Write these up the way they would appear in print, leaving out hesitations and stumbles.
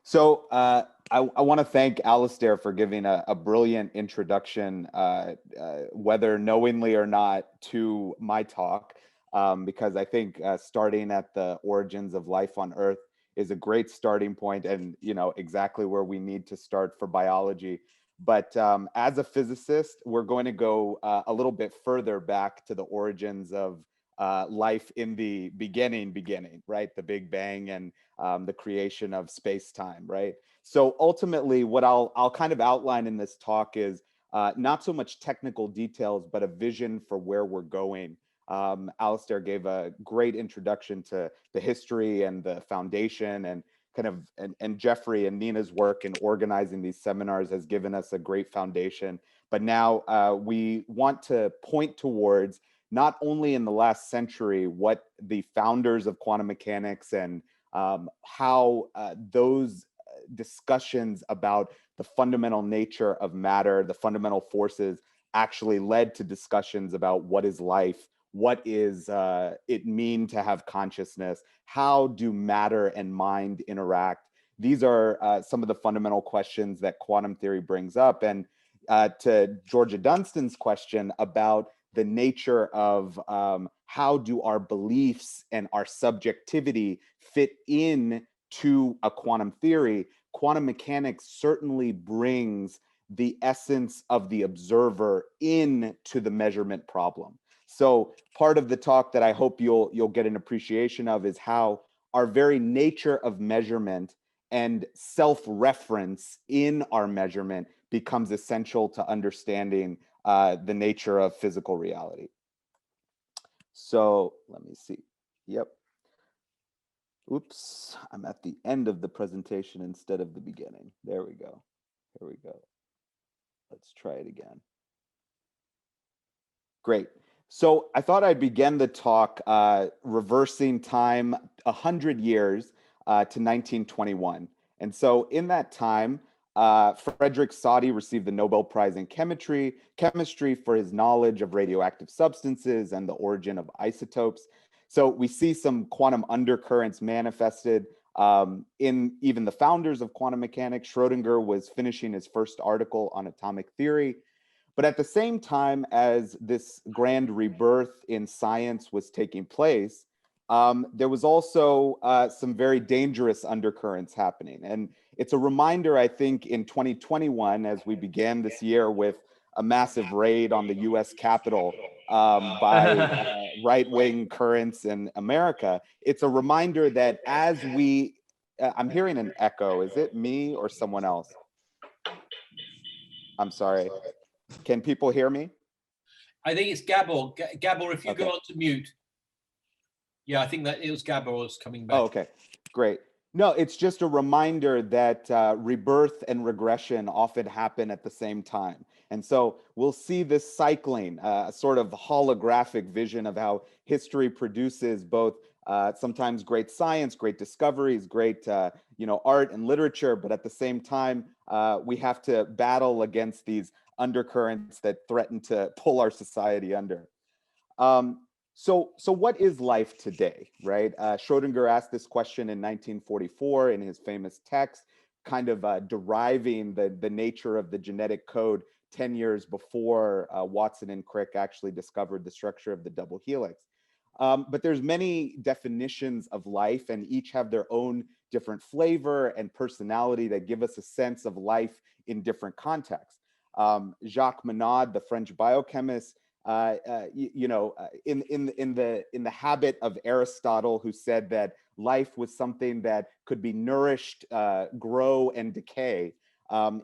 So I want to thank Alistair for giving a brilliant introduction, whether knowingly or not, to my talk, because I think starting at the origins of life on Earth is a great starting point, and exactly where we need to start for biology. But as a physicist, we're going to go a little bit further back to the origins of life in the beginning, right? The Big Bang and the creation of space-time, right? So ultimately, what I'll kind of outline in this talk is not so much technical details, but a vision for where we're going. Alistair gave a great introduction to the history and the foundation, and and Jeffrey and Nina's work in organizing these seminars has given us a great foundation. But now we want to point towards not only in the last century what the founders of quantum mechanics and how those discussions about the fundamental nature of matter, the fundamental forces, actually led to discussions about what is life, what is it mean to have consciousness, how do matter and mind interact. These are some of the fundamental questions that quantum theory brings up. And to Georgia Dunstan's question about the nature of how do our beliefs and our subjectivity fit in to a quantum theory, quantum mechanics certainly brings the essence of the observer into the measurement problem. So part of the talk that I hope you'll get an appreciation of is how our very nature of measurement and self-reference in our measurement becomes essential to understanding the nature of physical reality. So let me see. Yep. Oops, I'm at the end of the presentation instead of the beginning. There we go. Here we go. Let's try it again. Great. So I thought I'd begin the talk reversing time 100 years to 1921. And so in that time, Frederick Soddy received the Nobel Prize in chemistry for his knowledge of radioactive substances and the origin of isotopes. So we see some quantum undercurrents manifested in even the founders of quantum mechanics. Schrodinger was finishing his first article on atomic theory. But at the same time as this grand rebirth in science was taking place, there was also some very dangerous undercurrents happening. And it's a reminder, I think, in 2021, as we began this year with a massive raid on the US Capitol by right-wing currents in America, it's a reminder that as we, I'm hearing an echo. Is it me or someone else? I'm sorry. Can people hear me? I think it's Gabor. Gabor, if you Okay. go on to mute. Yeah, I think that it was Gabor's coming back. Oh, okay, great. No, it's just a reminder that rebirth and regression often happen at the same time. And so we'll see this cycling, a sort of holographic vision of how history produces both sometimes great science, great discoveries, great art and literature, but at the same time, we have to battle against these undercurrents that threaten to pull our society under. So what is life today, right? Schrodinger asked this question in 1944 in his famous text, kind of deriving the nature of the genetic code 10 years before Watson and Crick actually discovered the structure of the double helix. But there's many definitions of life, and each have their own different flavor and personality that give us a sense of life in different contexts. Jacques Monod, the French biochemist, in the habit of Aristotle, who said that life was something that could be nourished, grow, and decay.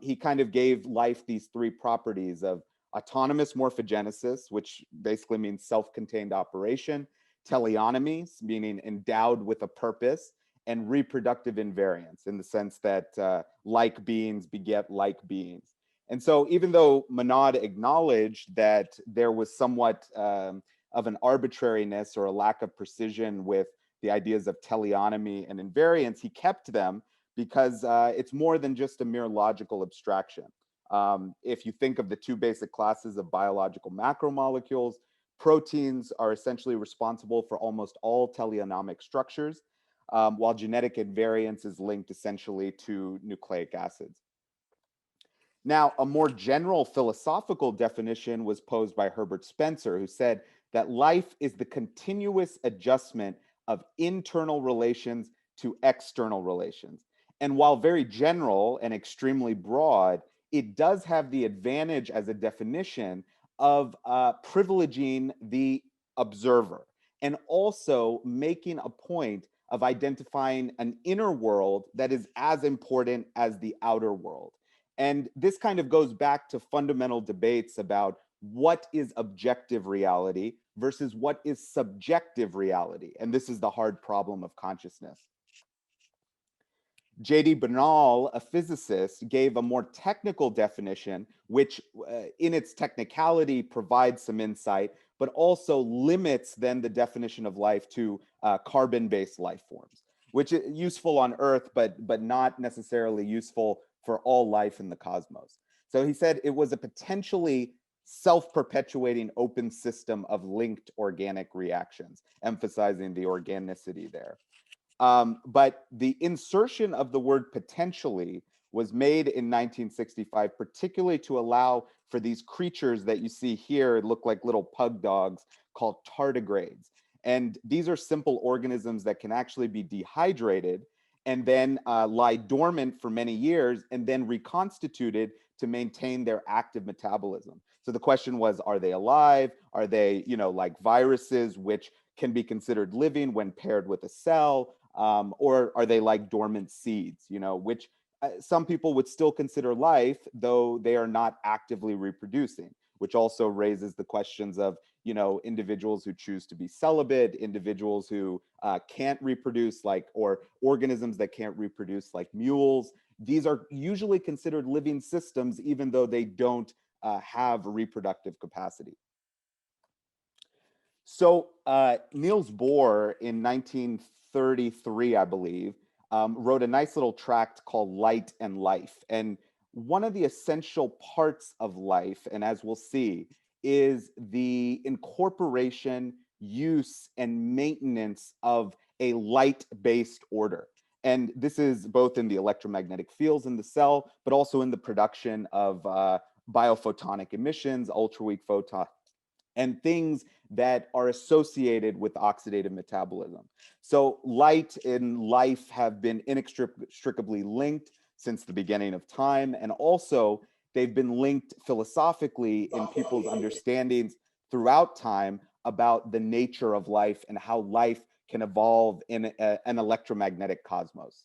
He kind of gave life these three properties of autonomous morphogenesis, which basically means self-contained operation, teleonomy, meaning endowed with a purpose, and reproductive invariance, in the sense that like beings beget like beings. And so even though Monod acknowledged that there was somewhat of an arbitrariness or a lack of precision with the ideas of teleonomy and invariance, he kept them because it's more than just a mere logical abstraction. If you think of the two basic classes of biological macromolecules, proteins are essentially responsible for almost all teleonomic structures. while genetic invariance is linked essentially to nucleic acids. Now, a more general philosophical definition was posed by Herbert Spencer, who said that life is the continuous adjustment of internal relations to external relations. And while very general and extremely broad, it does have the advantage as a definition of privileging the observer and also making a point of identifying an inner world that is as important as the outer world. And this kind of goes back to fundamental debates about what is objective reality versus what is subjective reality. And this is the hard problem of consciousness. J.D. Bernal, a physicist, gave a more technical definition, which in its technicality provides some insight, but also limits then the definition of life to carbon-based life forms, which is useful on Earth, but not necessarily useful for all life in the cosmos. So he said it was a potentially self-perpetuating open system of linked organic reactions, emphasizing the organicity there. But the insertion of the word potentially was made in 1965, particularly to allow for these creatures that you see here, look like little pug dogs, called tardigrades. And these are simple organisms that can actually be dehydrated and then lie dormant for many years and then reconstituted to maintain their active metabolism. So the question was, are they alive? Are they, like viruses, which can be considered living when paired with a cell? Or are they like dormant seeds, which some people would still consider life, though they are not actively reproducing, which also raises the questions of, individuals who choose to be celibate, individuals who can't reproduce, or organisms that can't reproduce, like mules. These are usually considered living systems, even though they don't have reproductive capacity. So Niels Bohr in 1933, I believe, wrote a nice little tract called Light and Life. And one of the essential parts of life, and as we'll see, is the incorporation, use, and maintenance of a light-based order. And this is both in the electromagnetic fields in the cell, but also in the production of biophotonic emissions, ultra-weak photons, and things that are associated with oxidative metabolism. So light and life have been inextricably linked since the beginning of time, and also they've been linked philosophically in people's understandings throughout time about the nature of life and how life can evolve in an electromagnetic cosmos.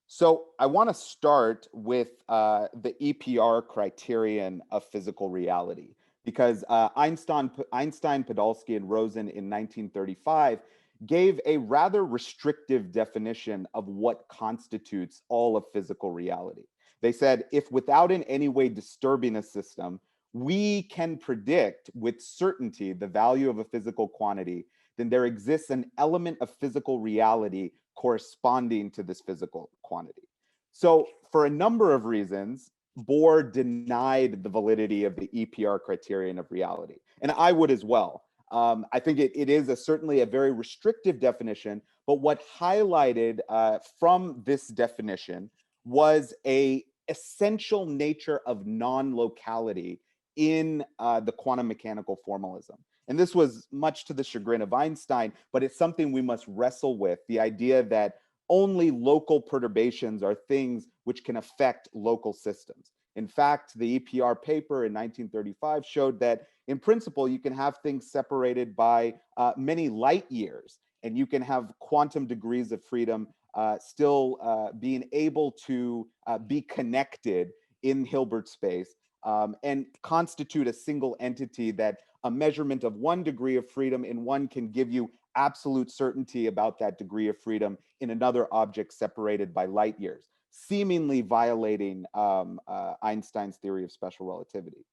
So I want to start with the EPR criterion of physical reality, because Einstein, Podolsky, and Rosen in 1935 gave a rather restrictive definition of what constitutes all of physical reality. They said, if without in any way disturbing a system, we can predict with certainty the value of a physical quantity, then there exists an element of physical reality corresponding to this physical quantity. So for a number of reasons, Bohr denied the validity of the EPR criterion of reality. And I would as well. I think it is certainly a very restrictive definition, but what highlighted from this definition was a essential nature of non-locality in the quantum mechanical formalism. And this was much to the chagrin of Einstein, but it's something we must wrestle with, the idea that only local perturbations are things which can affect local systems. In fact, the EPR paper in 1935 showed that in principle, you can have things separated by many light years, and you can have quantum degrees of freedom still being able to be connected in Hilbert space and constitute a single entity that a measurement of 1 degree of freedom in one can give you absolute certainty about that degree of freedom in another object separated by light years, seemingly violating Einstein's theory of special relativity.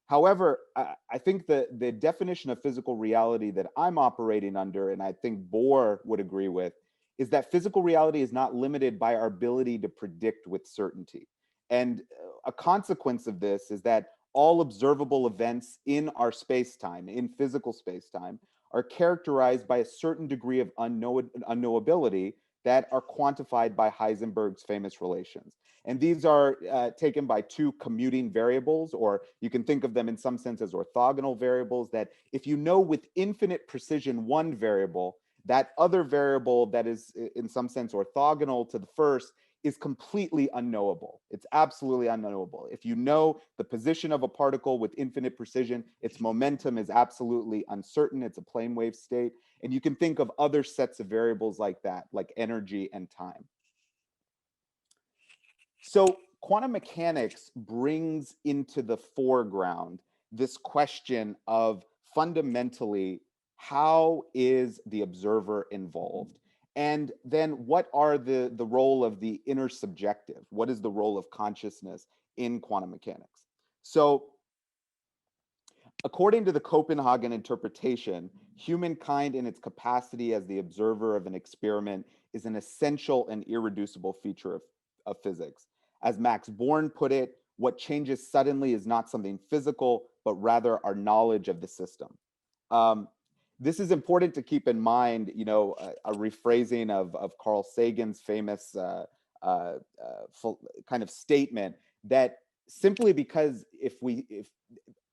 However, I think the definition of physical reality that I'm operating under, and I think Bohr would agree with, is that physical reality is not limited by our ability to predict with certainty. And a consequence of this is that all observable events in our space-time, in physical space-time, are characterized by a certain degree of unknowability that are quantified by Heisenberg's famous relations. And these are taken by two commuting variables, or you can think of them in some sense as orthogonal variables, that if you know with infinite precision one variable, that other variable that is in some sense orthogonal to the first is completely unknowable. It's absolutely unknowable. If you know the position of a particle with infinite precision, its momentum is absolutely uncertain. It's a plane wave state. And you can think of other sets of variables like that, like energy and time. So quantum mechanics brings into the foreground this question of fundamentally, how is the observer involved? And then what are the role of the inner subjective? What is the role of consciousness in quantum mechanics? So according to the Copenhagen interpretation, humankind in its capacity as the observer of an experiment is an essential and irreducible feature of physics. As Max Born put it, what changes suddenly is not something physical, but rather our knowledge of the system. This is important to keep in mind, you know, a rephrasing of Carl Sagan's famous kind of statement that simply because if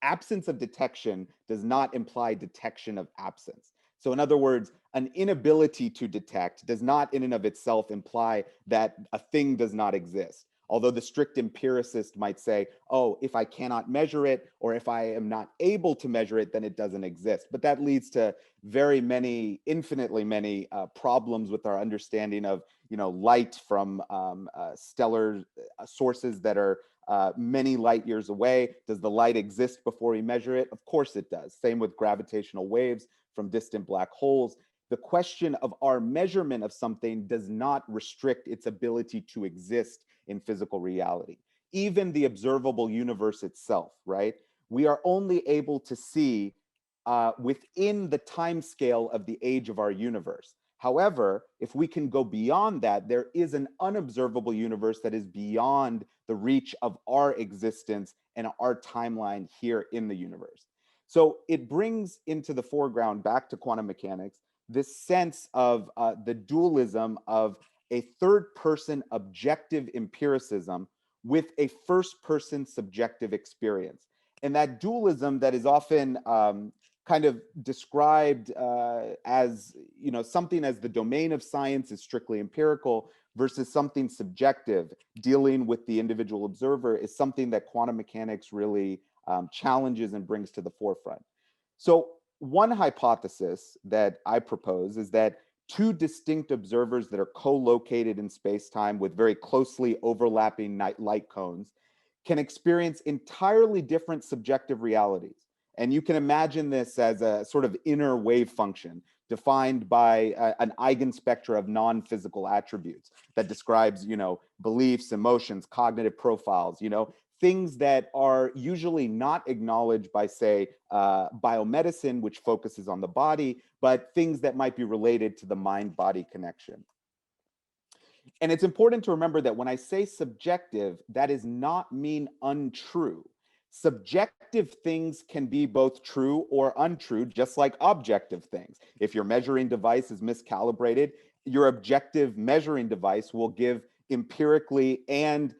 absence of detection does not imply detection of absence. So in other words, an inability to detect does not in and of itself imply that a thing does not exist. Although the strict empiricist might say, oh, if I cannot measure it, or if I am not able to measure it, then it doesn't exist. But that leads to very many, infinitely many problems with our understanding of, you know, light from stellar sources that are many light years away. Does the light exist before we measure it? Of course it does. Same with gravitational waves from distant black holes. The question of our measurement of something does not restrict its ability to exist in physical reality. Even the observable universe itself, right? We are only able to see within the time scale of the age of our universe. However, if we can go beyond that, there is an unobservable universe that is beyond the reach of our existence and our timeline here in the universe. So it brings into the foreground, back to quantum mechanics, this sense of the dualism of a third person objective empiricism with a first person subjective experience. And that dualism that is often kind of described as, you know, something as the domain of science is strictly empirical versus something subjective dealing with the individual observer is something that quantum mechanics really challenges and brings to the forefront. So one hypothesis that I propose is that two distinct observers that are co-located in space-time with very closely overlapping light cones can experience entirely different subjective realities. And you can imagine this as a sort of inner wave function defined by an eigenspectra of non-physical attributes that describes, you know, beliefs, emotions, cognitive profiles, you know, things that are usually not acknowledged by, say, biomedicine, which focuses on the body, but things that might be related to the mind-body connection. And it's important to remember that when I say subjective, that does not mean untrue. Subjective things can be both true or untrue, just like objective things. If your measuring device is miscalibrated, your objective measuring device will give empirically and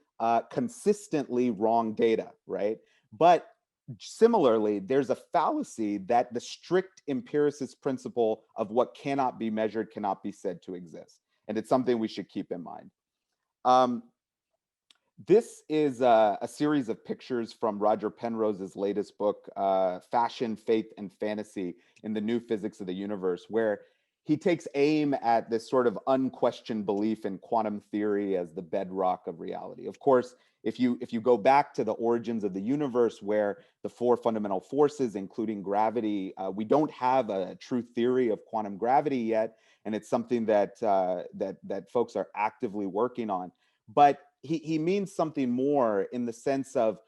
consistently wrong data, right? But similarly, there's a fallacy that the strict empiricist principle of what cannot be measured cannot be said to exist. And it's something we should keep in mind. This is a series of pictures from Roger Penrose's latest book, Fashion, Faith, and Fantasy in the New Physics of the Universe, where he takes aim at this sort of unquestioned belief in quantum theory as the bedrock of reality. Of course, if you go back to the origins of the universe, where the four fundamental forces, including gravity, we don't have a true theory of quantum gravity yet, and it's something that that folks are actively working on. But he means something more in the sense of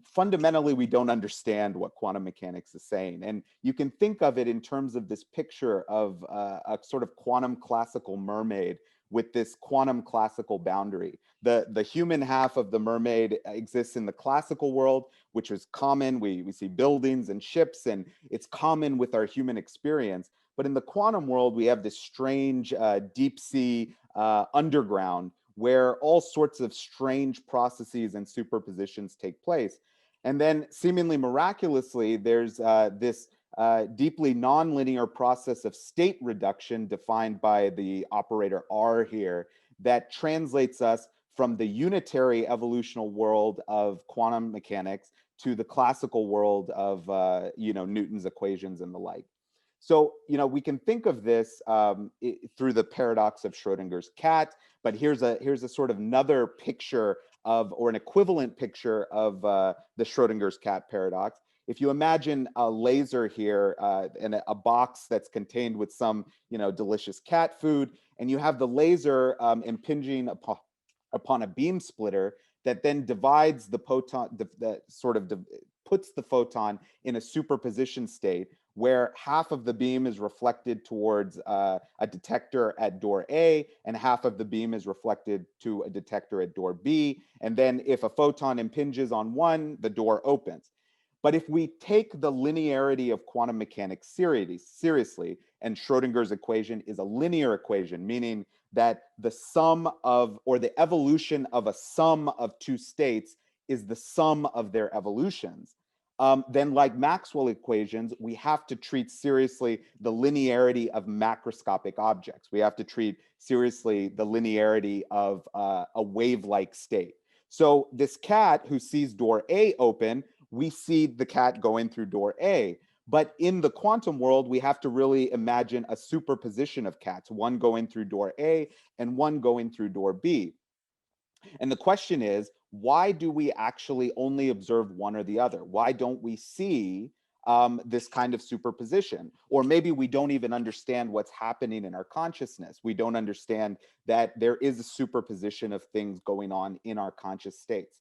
fundamentally we don't understand what quantum mechanics is saying. And you can think of it in terms of this picture of a sort of quantum classical mermaid with this quantum classical boundary. The human half of the mermaid exists in the classical world, which is common. We see buildings and ships, and it's common with our human experience. But in the quantum world, we have this strange deep sea underground where all sorts of strange processes and superpositions take place. And then seemingly miraculously, there's this deeply nonlinear process of state reduction defined by the operator R here that translates us from the unitary evolutional world of quantum mechanics to the classical world of Newton's equations and the like. So, we can think of this through the paradox of Schrodinger's cat, but here's a sort of another picture of, or an equivalent picture of the Schrodinger's cat paradox. If you imagine a laser here in a box that's contained with some, delicious cat food, and you have the laser impinging upon a beam splitter that then divides the photon, puts the photon in a superposition state where half of the beam is reflected towards a detector at door A, and half of the beam is reflected to a detector at door B. And then if a photon impinges on one, the door opens. But if we take the linearity of quantum mechanics seriously, and Schrodinger's equation is a linear equation, meaning that the sum of, or the evolution of a sum of two states is the sum of their evolutions, then like Maxwell equations, we have to treat seriously the linearity of macroscopic objects. We have to treat seriously the linearity of a wave-like state. So this cat who sees door A open, we see the cat going through door A. But in the quantum world, we have to really imagine a superposition of cats, one going through door A and one going through door B. And the question is, why do we actually only observe one or the other? Why don't we see this kind of superposition? Or maybe we don't even understand what's happening in our consciousness. We don't understand that there is a superposition of things going on in our conscious states.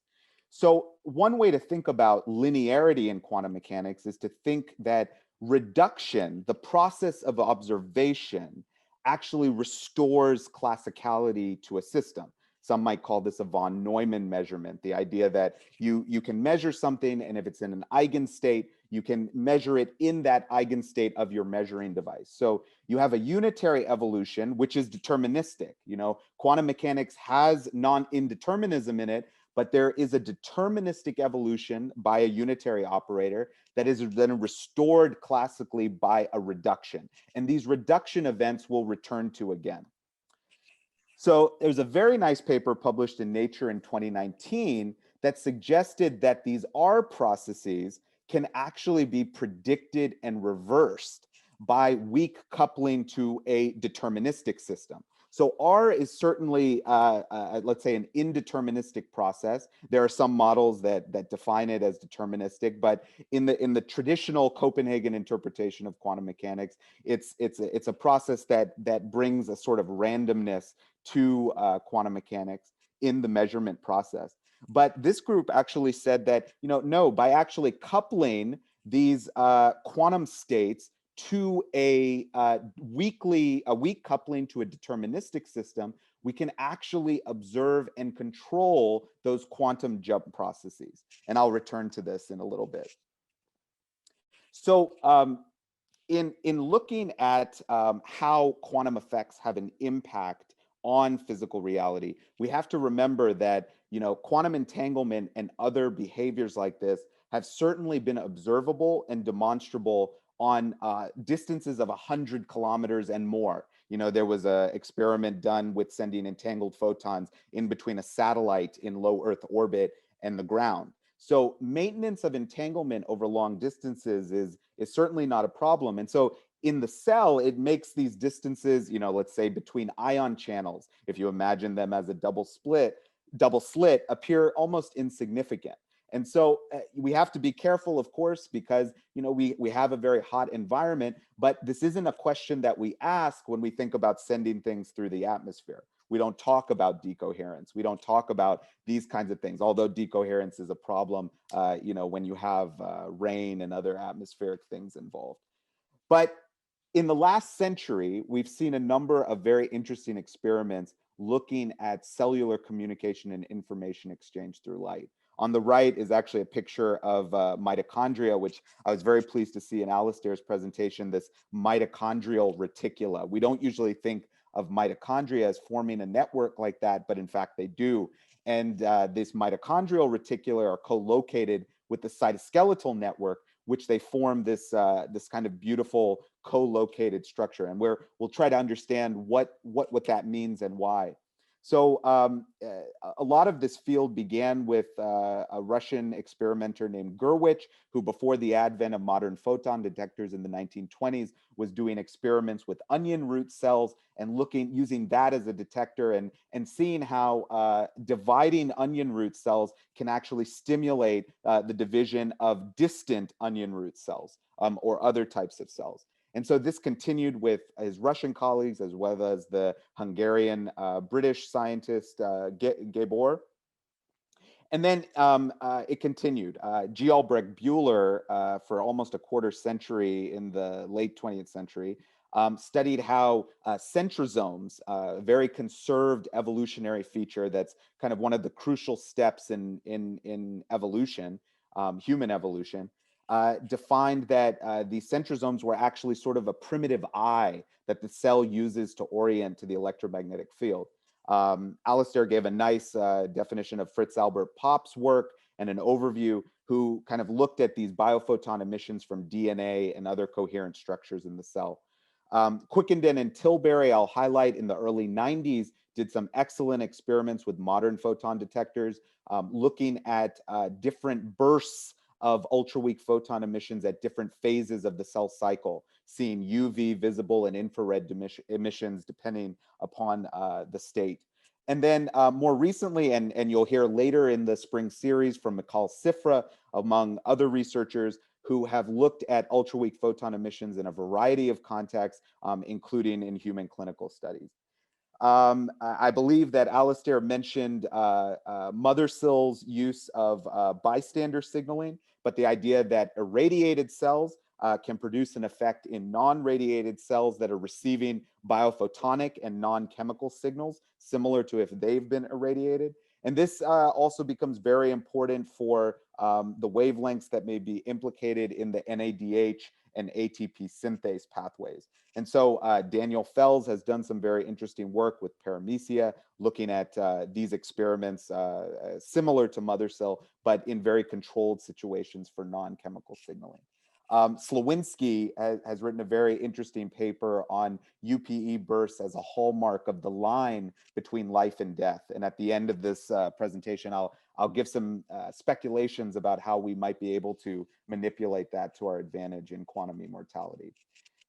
So one way to think about linearity in quantum mechanics is to think that reduction, the process of observation, actually restores classicality to a system. Some might call this a von Neumann measurement, the idea that you can measure something, and if it's in an eigenstate, you can measure it in that eigenstate of your measuring device. So you have a unitary evolution, which is deterministic. Quantum mechanics has non-indeterminism in it, but there is a deterministic evolution by a unitary operator that is then restored classically by a reduction. And these reduction events will return to again. So there's a very nice paper published in Nature in 2019 that suggested that these R processes can actually be predicted and reversed by weak coupling to a deterministic system. So R is certainly, let's say, an indeterministic process. There are some models that define it as deterministic, but in the traditional Copenhagen interpretation of quantum mechanics, it's a process that brings a sort of randomness to quantum mechanics in the measurement process. But this group actually said that, no, by actually coupling these quantum states to a weak coupling to a deterministic system, we can actually observe and control those quantum jump processes. And I'll return to this in a little bit. So in looking at how quantum effects have an impact on physical reality, we have to remember that quantum entanglement and other behaviors like this have certainly been observable and demonstrable on distances of 100 kilometers and more. There was an experiment done with sending entangled photons in between a satellite in low Earth orbit and the ground. So maintenance of entanglement over long distances is certainly not a problem. And so in the cell, it makes these distances, let's say between ion channels, if you imagine them as a double slit, appear almost insignificant. And so we have to be careful, of course, because we have a very hot environment, but this isn't a question that we ask when we think about sending things through the atmosphere. We don't talk about decoherence. We don't talk about these kinds of things, although decoherence is a problem, when you have rain and other atmospheric things involved. But in the last century, we've seen a number of very interesting experiments looking at cellular communication and information exchange through light. On the right is actually a picture of mitochondria, which I was very pleased to see in Alistair's presentation, this mitochondrial reticula. We don't usually think of mitochondria as forming a network like that, but in fact they do. And this mitochondrial reticula are co-located with the cytoskeletal network, which they form this this kind of beautiful co-located structure. And we'll try to understand what that means and why. So a lot of this field began with a Russian experimenter named Gurwitch, who before the advent of modern photon detectors in the 1920s was doing experiments with onion root cells and using that as a detector and seeing how dividing onion root cells can actually stimulate the division of distant onion root cells or other types of cells. And so this continued with his Russian colleagues as well as the Hungarian British scientist Gabor. And then it continued. G. Albrecht Buehler, for almost a quarter century in the late 20th century, studied how centrosomes, a very conserved evolutionary feature that's kind of one of the crucial steps in evolution, human evolution, defined that these centrosomes were actually sort of a primitive eye that the cell uses to orient to the electromagnetic field. Alistair gave a nice definition of Fritz Albert Pop's work and an overview, who kind of looked at these biophoton emissions from DNA and other coherent structures in the cell. Quickenden and Tilbury, I'll highlight, in the early 90s, did some excellent experiments with modern photon detectors, looking at different bursts of ultra-weak photon emissions at different phases of the cell cycle, seeing UV, visible, and infrared emissions depending upon the state. And then more recently, and you'll hear later in the spring series from Mikhail Sifra, among other researchers who have looked at ultra-weak photon emissions in a variety of contexts, including in human clinical studies. I believe that Alistair mentioned Mothersill's use of bystander signaling, but the idea that irradiated cells can produce an effect in non-radiated cells that are receiving biophotonic and non-chemical signals, similar to if they've been irradiated. And this also becomes very important for the wavelengths that may be implicated in the NADH and ATP synthase pathways. And so Daniel Fells has done some very interesting work with paramecia, looking at these experiments similar to Mothersill, but in very controlled situations for non-chemical signaling. Slowinski has written a very interesting paper on UPE bursts as a hallmark of the line between life and death. And at the end of this presentation, I'll give some speculations about how we might be able to manipulate that to our advantage in quantum immortality.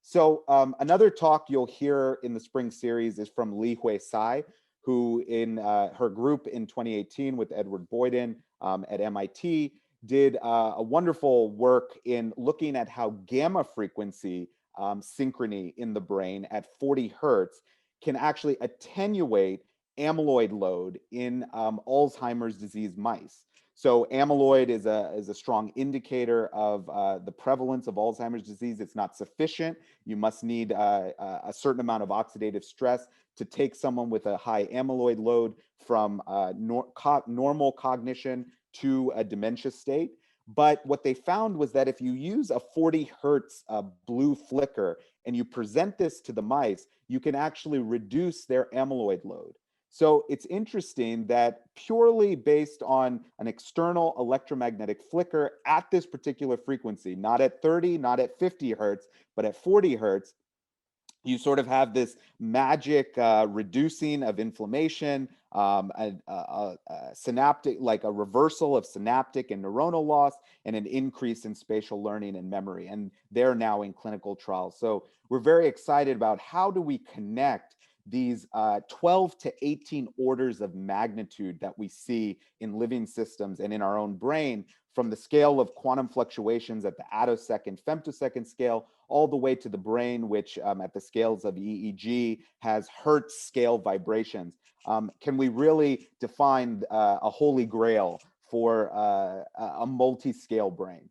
So another talk you'll hear in the spring series is from Li-Hui Tsai, who in her group in 2018 with Edward Boyden at MIT did a wonderful work in looking at how gamma frequency synchrony in the brain at 40 hertz can actually attenuate amyloid load in Alzheimer's disease mice. So amyloid is a strong indicator of the prevalence of Alzheimer's disease. It's not sufficient. You must need a certain amount of oxidative stress to take someone with a high amyloid load from normal cognition to a dementia state. But what they found was that if you use a 40 hertz blue flicker and you present this to the mice, you can actually reduce their amyloid load. So it's interesting that purely based on an external electromagnetic flicker at this particular frequency, not at 30, not at 50 hertz, but at 40 hertz, you sort of have this magic reducing of inflammation, synaptic, like a reversal of synaptic and neuronal loss, and an increase in spatial learning and memory. And they're now in clinical trials. So we're very excited about how do we connect these 12 to 18 orders of magnitude that we see in living systems and in our own brain, from the scale of quantum fluctuations at the attosecond, femtosecond scale, all the way to the brain, which at the scales of EEG has hertz scale vibrations. Can we really define a holy grail for a multi-scale brain?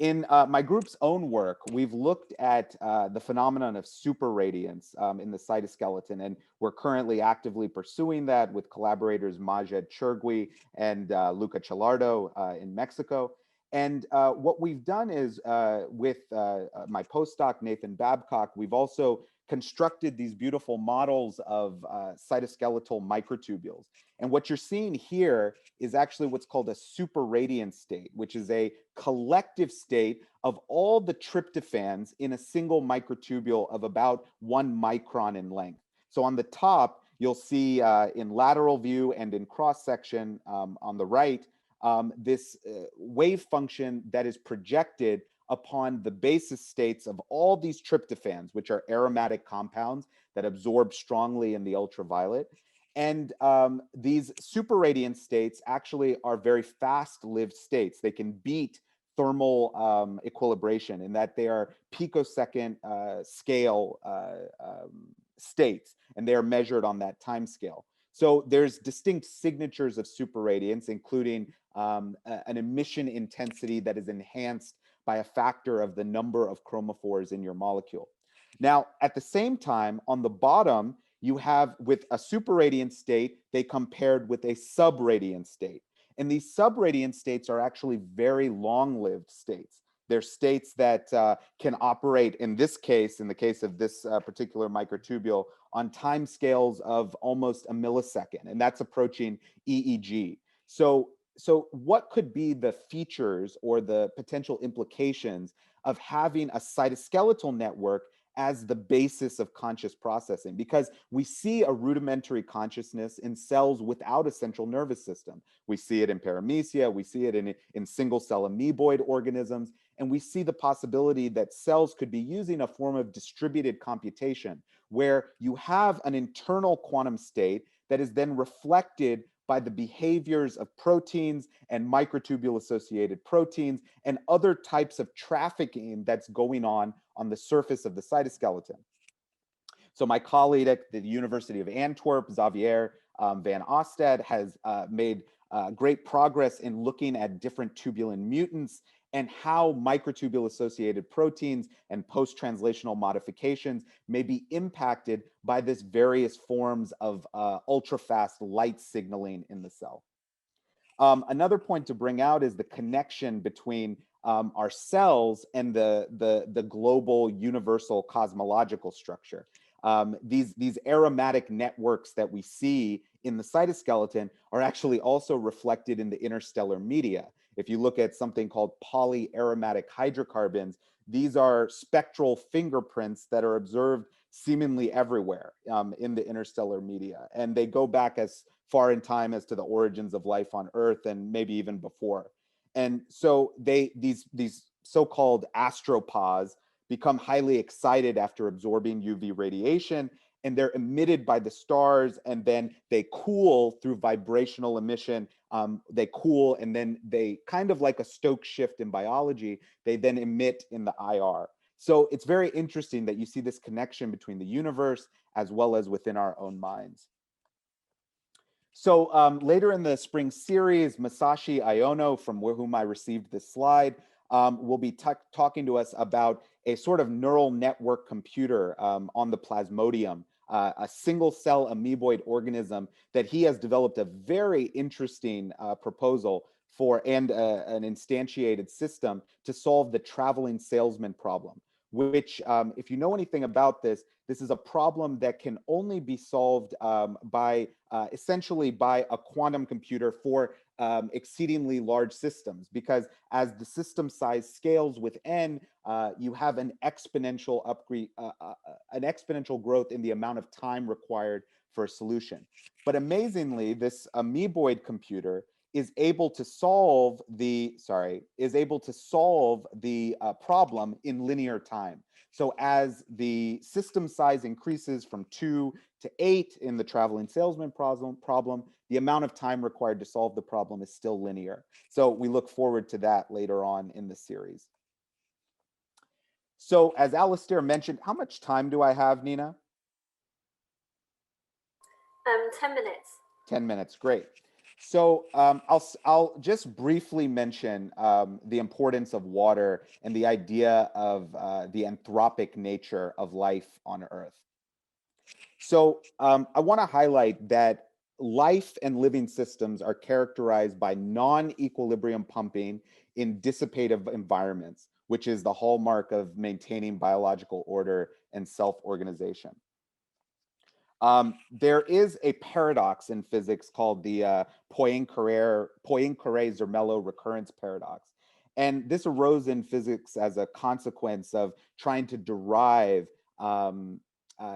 In my group's own work, we've looked at the phenomenon of superradiance in the cytoskeleton, and we're currently actively pursuing that with collaborators Majed Chergui and Luca Cilardo in Mexico. And what we've done is with my postdoc, Nathan Babcock, we've also constructed these beautiful models of cytoskeletal microtubules. And what you're seeing here is actually what's called a superradiant state, which is a collective state of all the tryptophans in a single microtubule of about 1 micron in length. So on the top, you'll see in lateral view and in cross section on the right, this wave function that is projected upon the basis states of all these tryptophans, which are aromatic compounds that absorb strongly in the ultraviolet. And these superradiant states actually are very fast-lived states. They can beat thermal equilibration in that they are picosecond scale states, and they are measured on that time scale. So there's distinct signatures of superradiance, including an emission intensity that is enhanced by a factor of the number of chromophores in your molecule. Now, at the same time, on the bottom, you have with a superradiant state, they compared with a subradiant state. And these subradiant states are actually very long-lived states. They're states that can operate, in this case, in the case of this particular microtubule, on time scales of almost a millisecond, and that's approaching EEG. So what could be the features or the potential implications of having a cytoskeletal network as the basis of conscious processing? Because we see a rudimentary consciousness in cells without a central nervous system. We see it in paramecia, we see it in single cell amoeboid organisms, and we see the possibility that cells could be using a form of distributed computation where you have an internal quantum state that is then reflected by the behaviors of proteins and microtubule associated proteins and other types of trafficking that's going on the surface of the cytoskeleton. So my colleague at the University of Antwerp, Xavier van Ostad, has made great progress in looking at different tubulin mutants and how microtubule associated proteins and post-translational modifications may be impacted by this various forms of ultra-fast light signaling in the cell. Another point to bring out is the connection between our cells and the global universal cosmological structure. These aromatic networks that we see in the cytoskeleton are actually also reflected in the interstellar media. If you look at something called polyaromatic hydrocarbons, these are spectral fingerprints that are observed seemingly everywhere in the interstellar media. And they go back as far in time as to the origins of life on Earth and maybe even before. And so these so-called astropods become highly excited after absorbing UV radiation, and they're emitted by the stars, and then they cool through vibrational emission. They cool, and then they, kind of like a Stokes shift in biology, they then emit in the IR. So it's very interesting that you see this connection between the universe as well as within our own minds. So later in the spring series, Masashi Iono, from whom I received this slide, will be talking to us about a sort of neural network computer on the plasmodium, a single cell amoeboid organism that he has developed a very interesting proposal for, and an instantiated system to solve the traveling salesman problem, which if you know anything about this, this is a problem that can only be solved by essentially by a quantum computer for exceedingly large systems, because as the system size scales with n, you have an exponential growth in the amount of time required for a solution. But amazingly, this amoeboid computer is able to solve the problem in linear time. So as the system size increases from 2 to 8 in the traveling salesman problem, the amount of time required to solve the problem is still linear. So we look forward to that later on in the series. So as Alistair mentioned, how much time do I have, Nina? 10 minutes. 10 minutes, great. So I'll just briefly mention the importance of water and the idea of the anthropic nature of life on Earth. So I want to highlight that life and living systems are characterized by non-equilibrium pumping in dissipative environments, which is the hallmark of maintaining biological order and self-organization. There is a paradox in physics called the Poincare-Zermelo recurrence paradox. And this arose in physics as a consequence of trying to derive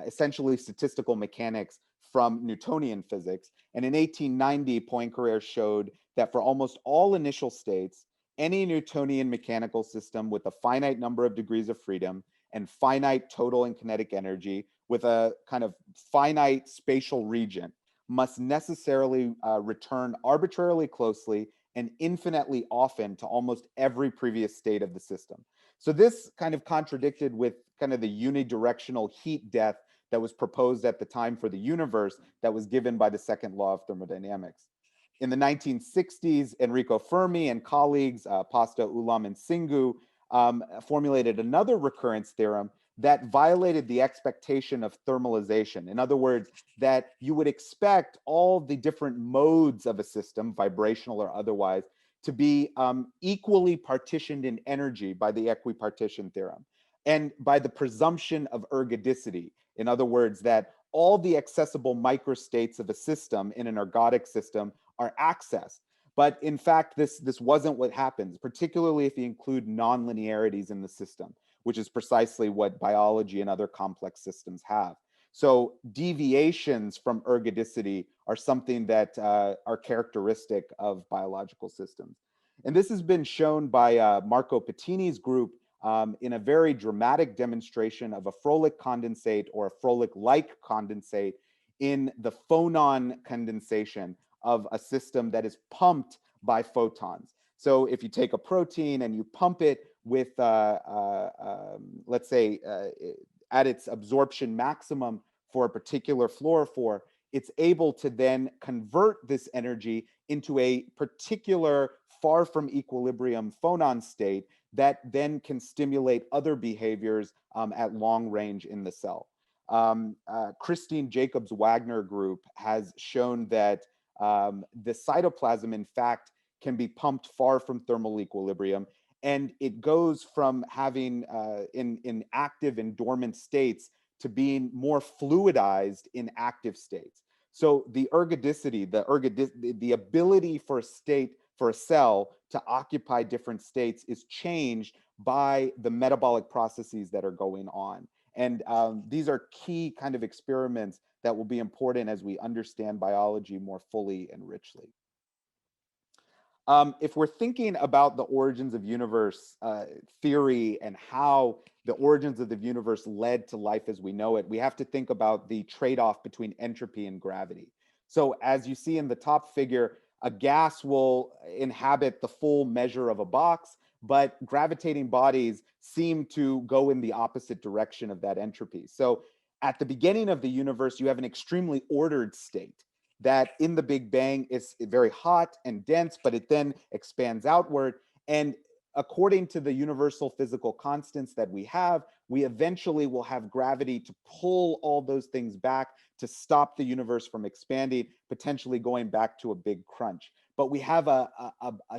essentially statistical mechanics from Newtonian physics. And in 1890, Poincare showed that for almost all initial states, any Newtonian mechanical system with a finite number of degrees of freedom and finite total and kinetic energy with a kind of finite spatial region must necessarily return arbitrarily closely and infinitely often to almost every previous state of the system. So this kind of contradicted with kind of the unidirectional heat death that was proposed at the time for the universe that was given by the second law of thermodynamics. In the 1960s, Enrico Fermi and colleagues, Pasta, Ulam, and Singu, formulated another recurrence theorem that violated the expectation of thermalization. In other words, that you would expect all the different modes of a system, vibrational or otherwise, to be equally partitioned in energy by the equipartition theorem and by the presumption of ergodicity. In other words, that all the accessible microstates of a system in an ergodic system are accessed. But in fact, this wasn't what happens, particularly if you include nonlinearities in the system, which is precisely what biology and other complex systems have. So deviations from ergodicity are something that are characteristic of biological systems. And this has been shown by Marco Pettini's group in a very dramatic demonstration of a Froelich condensate or a Froelich-like condensate in the phonon condensation of a system that is pumped by photons. So if you take a protein and you pump it with, let's say, at its absorption maximum for a particular fluorophore, it's able to then convert this energy into a particular far from equilibrium phonon state that then can stimulate other behaviors at long range in the cell. Christine Jacobs Wagner group has shown that the cytoplasm, in fact, can be pumped far from thermal equilibrium, and it goes from having in active and dormant states to being more fluidized in active states. So the ergodicity, the ability for a state, for a cell to occupy different states is changed by the metabolic processes that are going on. And these are key kind of experiments that will be important as we understand biology more fully and richly. If we're thinking about the origins of universe theory and how the origins of the universe led to life as we know it, we have to think about the trade-off between entropy and gravity. So as you see in the top figure, a gas will inhabit the full measure of a box, but gravitating bodies seem to go in the opposite direction of that entropy. So at the beginning of the universe, you have an extremely ordered state that in the Big Bang is very hot and dense, but it then expands outward. And according to the universal physical constants that we eventually will have gravity to pull all those things back to stop the universe from expanding, potentially going back to a big crunch. But we have a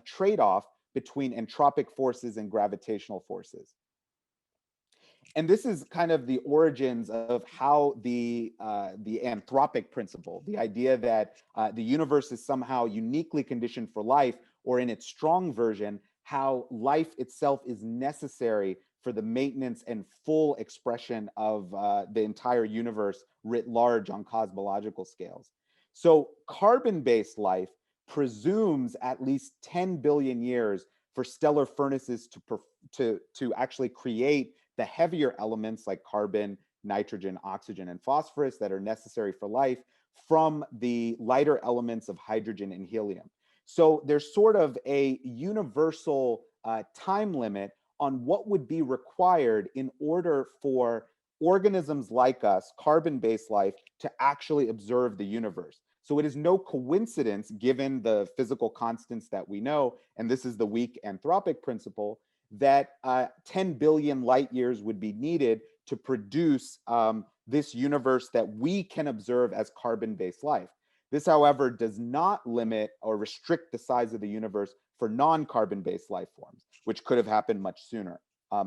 trade-off between entropic forces and gravitational forces. And this is kind of the origins of how the anthropic principle, the idea that the universe is somehow uniquely conditioned for life, or in its strong version, how life itself is necessary for the maintenance and full expression of the entire universe writ large on cosmological scales. So carbon-based life presumes at least 10 billion years for stellar furnaces to actually create the heavier elements like carbon, nitrogen, oxygen, and phosphorus that are necessary for life from the lighter elements of hydrogen and helium. So there's sort of a universal time limit on what would be required in order for organisms like us, carbon-based life, to actually observe the universe. So it is no coincidence, given the physical constants that we know, and this is the weak anthropic principle, that 10 billion light years would be needed to produce this universe that we can observe as carbon-based life. This, however, does not limit or restrict the size of the universe for non-carbon-based life forms, which could have happened much sooner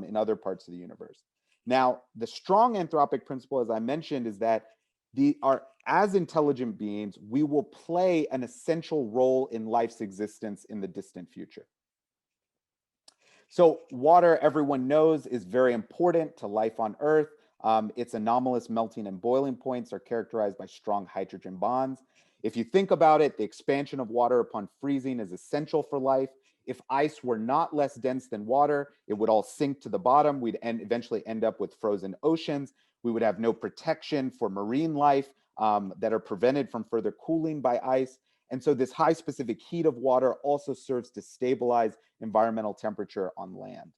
in other parts of the universe. Now, the strong anthropic principle, as I mentioned, is that as intelligent beings, we will play an essential role in life's existence in the distant future. So water, everyone knows, is very important to life on Earth. Its anomalous melting and boiling points are characterized by strong hydrogen bonds. If you think about it, the expansion of water upon freezing is essential for life. If ice were not less dense than water, it would all sink to the bottom. We'd eventually end up with frozen oceans. We would have no protection for marine life that are prevented from further cooling by ice. And so this high specific heat of water also serves to stabilize environmental temperature on land.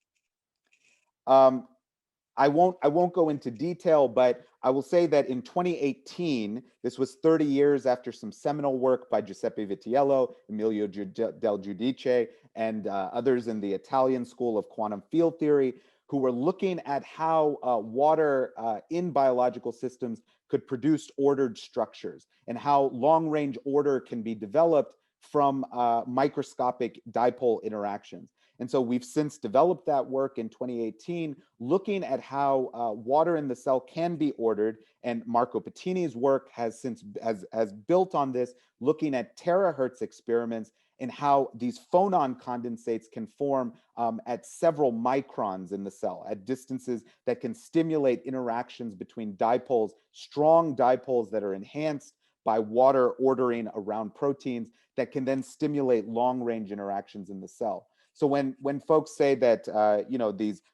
I won't go into detail, but I will say that in 2018, this was 30 years after some seminal work by Giuseppe Vitiello, Emilio Del Giudice, and others in the Italian School of Quantum Field Theory, who were looking at how water in biological systems could produce ordered structures, and how long-range order can be developed from microscopic dipole interactions. And so we've since developed that work in 2018, looking at how water in the cell can be ordered. And Marco Pettini's work has built on this, looking at terahertz experiments and how these phonon condensates can form at several microns in the cell, at distances that can stimulate interactions between dipoles, strong dipoles that are enhanced by water ordering around proteins that can then stimulate long-range interactions in the cell. So when folks say that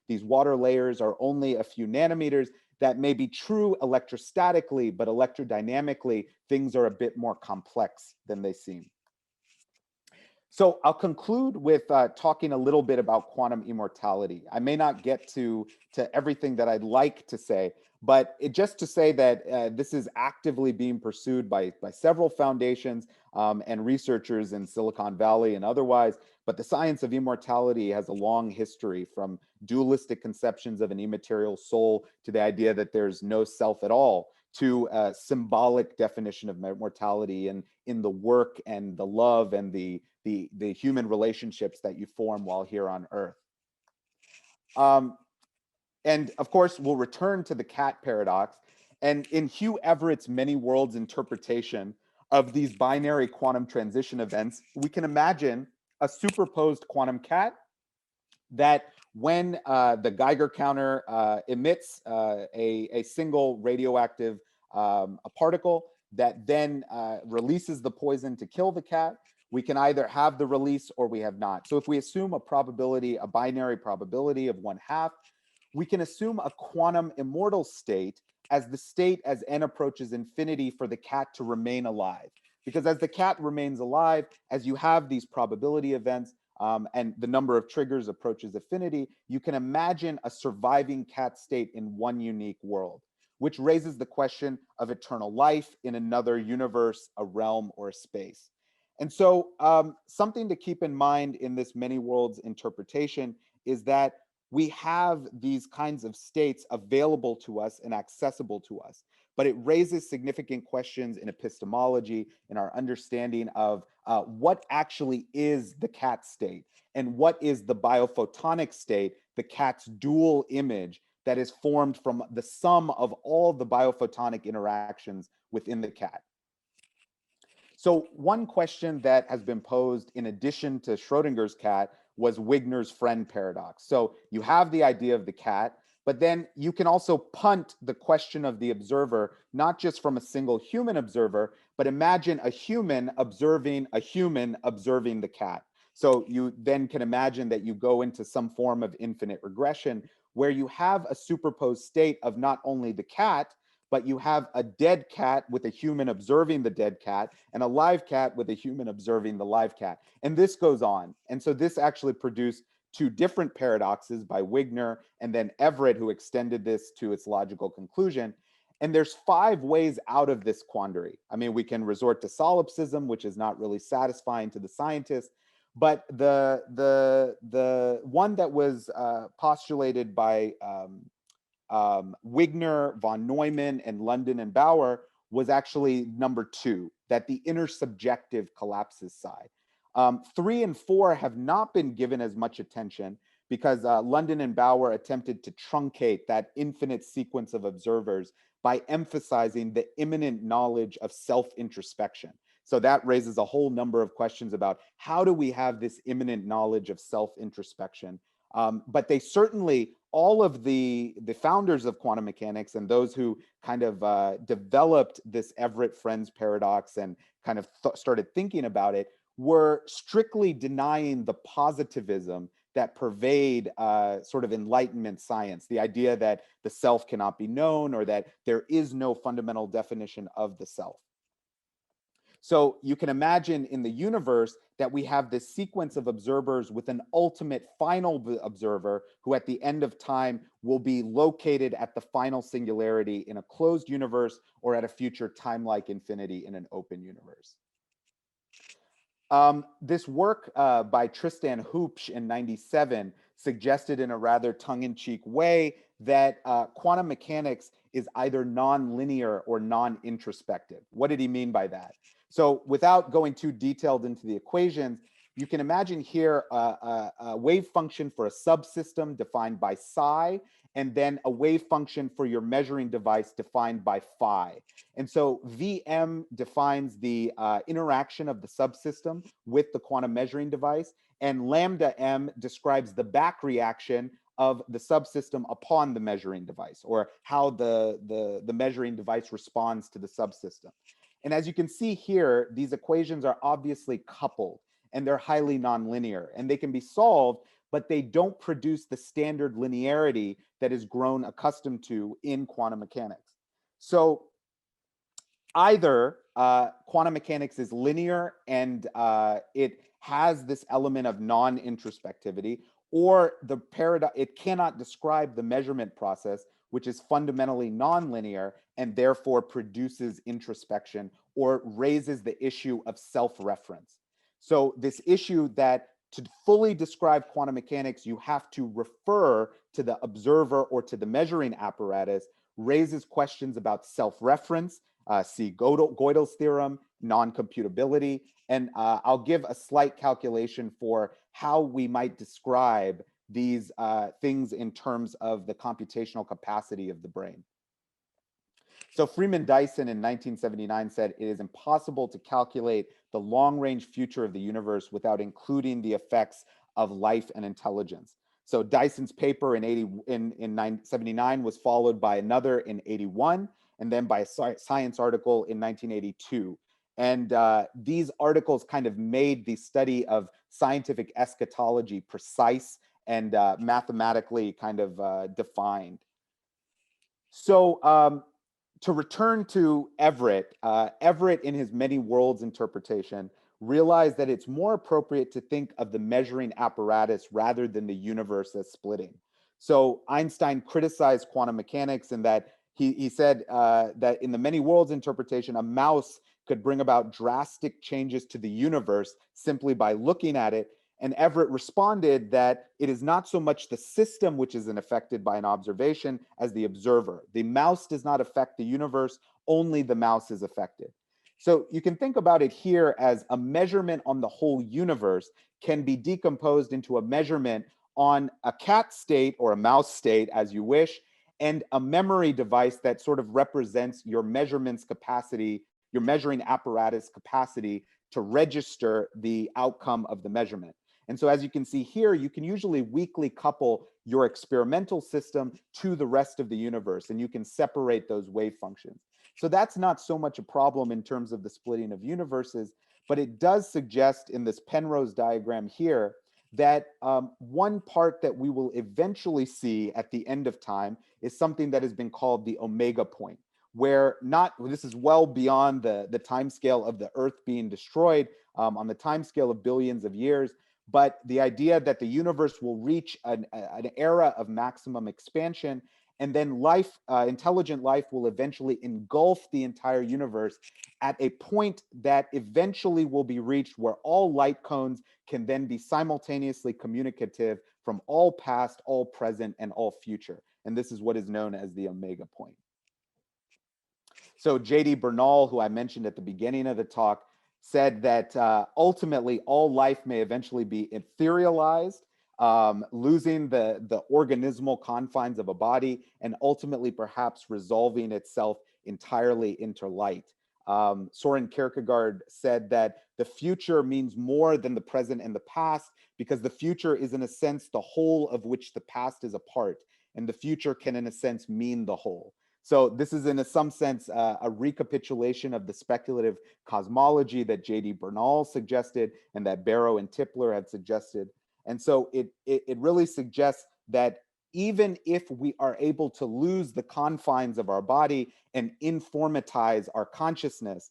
these water layers are only a few nanometers, that may be true electrostatically, but electrodynamically, things are a bit more complex than they seem. So I'll conclude with talking a little bit about quantum immortality. I may not get to everything that I'd like to say, but just to say that this is actively being pursued by several foundations and researchers in Silicon Valley and otherwise. But the science of immortality has a long history, from dualistic conceptions of an immaterial soul to the idea that there's no self at all, to a symbolic definition of mortality and in the work and the love and the human relationships that you form while here on Earth. And of course, we'll return to the cat paradox. And in Hugh Everett's many worlds interpretation of these binary quantum transition events, we can imagine a superposed quantum cat that when the Geiger counter emits a single radioactive particle that then releases the poison to kill the cat, we can either have the release or we have not. So if we assume a probability, a binary probability of 1/2, we can assume a quantum immortal state as the state as n approaches infinity for the cat to remain alive. Because as the cat remains alive, as you have these probability events, and the number of triggers approaches affinity, you can imagine a surviving cat state in one unique world, which raises the question of eternal life in another universe, a realm, or a space. And so something to keep in mind in this many worlds interpretation is that we have these kinds of states available to us and accessible to us, but it raises significant questions in epistemology, in our understanding of what actually is the cat state and what is the biophotonic state, the cat's dual image that is formed from the sum of all the biophotonic interactions within the cat. So one question that has been posed in addition to Schrodinger's cat was Wigner's friend paradox. So you have the idea of the cat, but then you can also punt the question of the observer, not just from a single human observer, but imagine a human observing the cat. So you then can imagine that you go into some form of infinite regression where you have a superposed state of not only the cat, but you have a dead cat with a human observing the dead cat and a live cat with a human observing the live cat. And this goes on. And so this actually produced two different paradoxes by Wigner and then Everett, who extended this to its logical conclusion. And there's 5 ways out of this quandary. I mean, we can resort to solipsism, which is not really satisfying to the scientist, but the one that was postulated by Wigner, von Neumann, and London and Bauer was actually number 2, that the intersubjective collapses psi. 3 and 4 have not been given as much attention because London and Bauer attempted to truncate that infinite sequence of observers by emphasizing the immanent knowledge of self-introspection. So that raises a whole number of questions about how do we have this immanent knowledge of self-introspection. But they certainly, all of the founders of quantum mechanics and those who kind of developed this Everett-Friends paradox and kind of started thinking about it, were strictly denying the positivism that pervade sort of Enlightenment science, the idea that the self cannot be known or that there is no fundamental definition of the self. So you can imagine in the universe that we have this sequence of observers with an ultimate final observer who at the end of time will be located at the final singularity in a closed universe or at a future time-like infinity in an open universe. This work by Tristan Hoopsch in '97 suggested in a rather tongue-in-cheek way that quantum mechanics is either non-linear or non-introspective. What did he mean by that? So without going too detailed into the equations, you can imagine here a wave function for a subsystem defined by psi, and then a wave function for your measuring device defined by phi. And so Vm defines the interaction of the subsystem with the quantum measuring device, and lambda m describes the back reaction of the subsystem upon the measuring device, or how the measuring device responds to the subsystem. And as you can see here, these equations are obviously coupled, and they're highly nonlinear, and they can be solved, but they don't produce the standard linearity that is grown accustomed to in quantum mechanics. So either quantum mechanics is linear and it has this element of non-introspectivity, or the paradox, it cannot describe the measurement process, which is fundamentally nonlinear and therefore produces introspection or raises the issue of self-reference. So this issue that to fully describe quantum mechanics, you have to refer to the observer or to the measuring apparatus, raises questions about self-reference, see Gödel's theorem, non-computability, and I'll give a slight calculation for how we might describe these things in terms of the computational capacity of the brain. So Freeman Dyson in 1979 said it is impossible to calculate the long-range future of the universe without including the effects of life and intelligence. So Dyson's paper in 79 was followed by another in 81, and then by a science article in 1982. And these articles kind of made the study of scientific eschatology precise and mathematically kind of defined. So to return to Everett, Everett in his many worlds interpretation realized that it's more appropriate to think of the measuring apparatus rather than the universe as splitting. So Einstein criticized quantum mechanics in that he said that in the many worlds interpretation, a mouse could bring about drastic changes to the universe simply by looking at it. And Everett responded that it is not so much the system which is affected by an observation as the observer. The mouse does not affect the universe, only the mouse is affected. So you can think about it here as a measurement on the whole universe can be decomposed into a measurement on a cat state or a mouse state, as you wish, and a memory device that sort of represents your measurements capacity, your measuring apparatus capacity to register the outcome of the measurement. And so as you can see here, you can usually weakly couple your experimental system to the rest of the universe, and you can separate those wave functions. So that's not so much a problem in terms of the splitting of universes, but it does suggest in this Penrose diagram here that one part that we will eventually see at the end of time is something that has been called the omega point, where this is well beyond the time scale of the Earth being destroyed on the time scale of billions of years, but the idea that the universe will reach an era of maximum expansion, And then life, intelligent life will eventually engulf the entire universe at a point that eventually will be reached where all light cones can then be simultaneously communicative from all past, all present, and all future. And this is what is known as the omega point. So J.D. Bernal, who I mentioned at the beginning of the talk, said that ultimately all life may eventually be etherealized, losing the organismal confines of a body, and ultimately perhaps resolving itself entirely into light. Soren Kierkegaard said that the future means more than the present and the past, because the future is in a sense the whole of which the past is a part, and the future can in a sense mean the whole. So this is in some sense a recapitulation of the speculative cosmology that J.D. Bernal suggested and that Barrow and Tipler had suggested. And so it really suggests that even if we are able to lose the confines of our body and informatize our consciousness,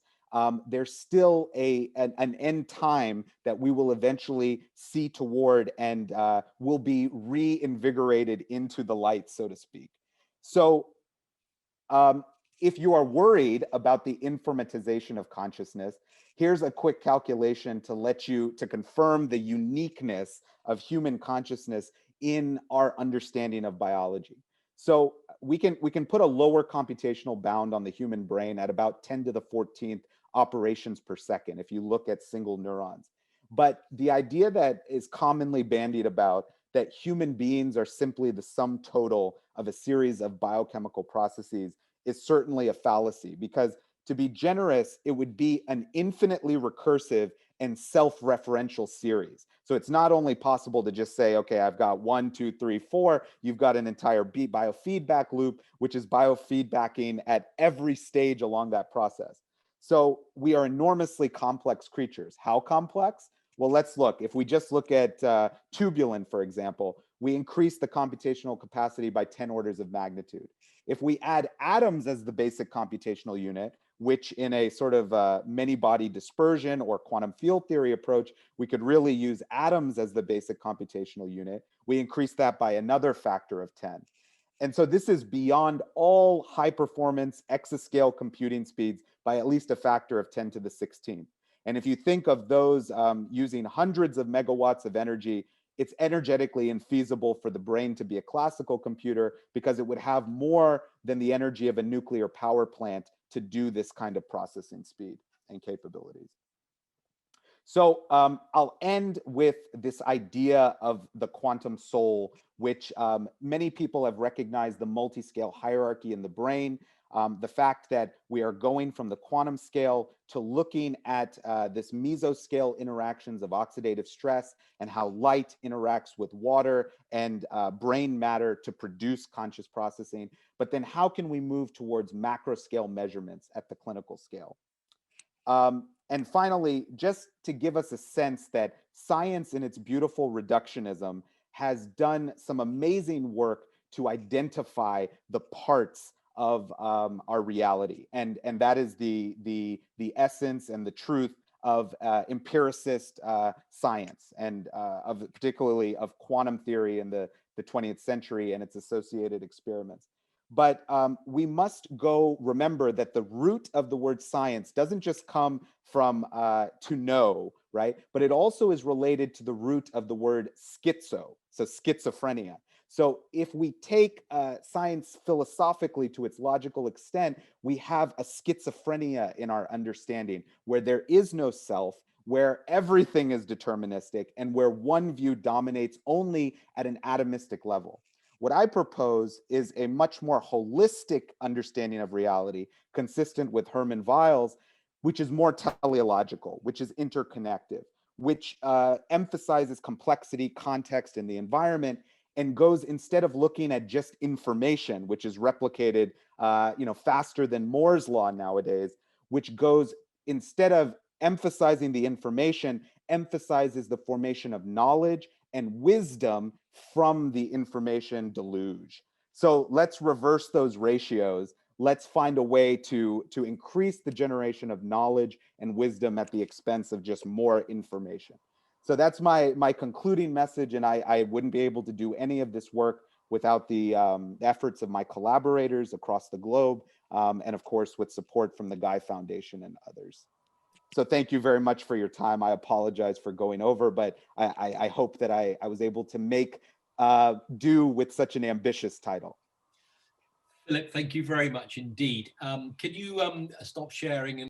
there's still an end time that we will eventually see toward and will be reinvigorated into the light, so to speak. So if you are worried about the informatization of consciousness, here's a quick calculation to confirm the uniqueness of human consciousness in our understanding of biology. So we can put a lower computational bound on the human brain at about 10 to the 14th operations per second if you look at single neurons. But the idea that is commonly bandied about, that human beings are simply the sum total of a series of biochemical processes, is certainly a fallacy, because to be generous, it would be an infinitely recursive and self-referential series. So it's not only possible to just say, okay, I've got 1, 2, 3, 4. You've got an entire biofeedback loop, which is biofeedbacking at every stage along that process. So we are enormously complex creatures. How complex? Well, let's look. If we just look at tubulin, for example, we increase the computational capacity by 10 orders of magnitude. If we add atoms as the basic computational unit, which in a sort of many-body dispersion or quantum field theory approach, we could really use atoms as the basic computational unit, we increase that by another factor of 10. And so this is beyond all high-performance exascale computing speeds by at least a factor of 10 to the 16th. And if you think of those using hundreds of megawatts of energy, it's energetically infeasible for the brain to be a classical computer, because it would have more than the energy of a nuclear power plant to do this kind of processing speed and capabilities. So I'll end with this idea of the quantum soul, which many people have recognized the multi-scale hierarchy in the brain. The fact that we are going from the quantum scale to looking at this mesoscale interactions of oxidative stress and how light interacts with water and brain matter to produce conscious processing. But then how can we move towards macro scale measurements at the clinical scale? And finally, just to give us a sense that science in its beautiful reductionism has done some amazing work to identify the parts of our reality. And that is the essence and the truth of empiricist science, and particularly of quantum theory in the 20th century and its associated experiments. But we must remember that the root of the word science doesn't just come from to know, right? But it also is related to the root of the word schizo, so schizophrenia. So if we take science philosophically to its logical extent, we have a schizophrenia in our understanding, where there is no self, where everything is deterministic, and where one view dominates only at an atomistic level. What I propose is a much more holistic understanding of reality, consistent with Hermann Weyl's, which is more teleological, which is interconnected, which emphasizes complexity, context, and the environment, and goes, instead of looking at just information, which is replicated faster than Moore's law nowadays, which goes, instead of emphasizing the information, emphasizes the formation of knowledge and wisdom from the information deluge. So let's reverse those ratios. Let's find a way to increase the generation of knowledge and wisdom at the expense of just more information. So that's my concluding message, and I wouldn't be able to do any of this work without the efforts of my collaborators across the globe, and of course with support from the Guy Foundation and others. So thank you very much for your time. I apologize for going over, but I hope that I was able to make do with such an ambitious title. Philip, thank you very much indeed. Can you stop sharing and